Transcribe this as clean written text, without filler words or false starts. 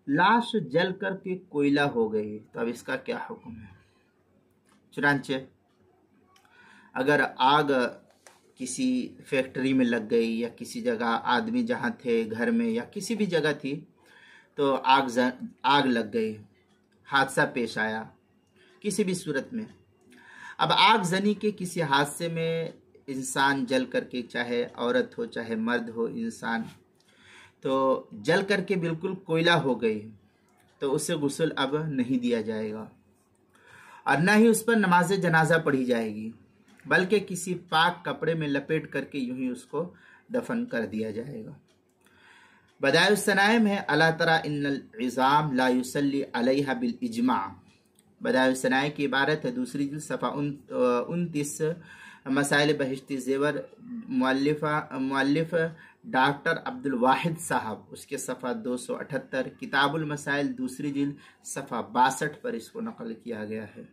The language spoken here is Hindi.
लाश जल कर के कोयला हो गई, तो अब इसका क्या हुक्म है? चुनांचे अगर आग किसी फैक्ट्री में लग गई या किसी जगह आदमी जहाँ थे घर में या किसी भी जगह थी, तो आग लग गई, हादसा पेश आया किसी भी सूरत में। अब आगजनी के किसी हादसे में इंसान जल करके, चाहे औरत हो चाहे मर्द हो इंसान, तो जल करके बिल्कुल कोयला हो गई, तो उसे गुस्ल अब नहीं दिया जाएगा और न ही उस पर नमाज जनाजा पढ़ी जाएगी, बल्कि किसी पाक कपड़े में लपेट करके यूं ही उसको दफन कर दिया जाएगा। बदायुस्सनाए में अला तरा इन्नल इज़ाम ला युसल्ली अलैहा बिल इजमा, बदायुस्सनाए की इबारत है, दूसरी जिल्द सफ़ा 29, मसाइल बहिश्ती ज़ेवर, मुअल्लिफ डॉक्टर अब्दुल वाहिद साहब, उसके सफ़ा 278, किताबुल मसाइल दूसरी जिल्द सफ़ा 62 पर इसको नकल किया गया है।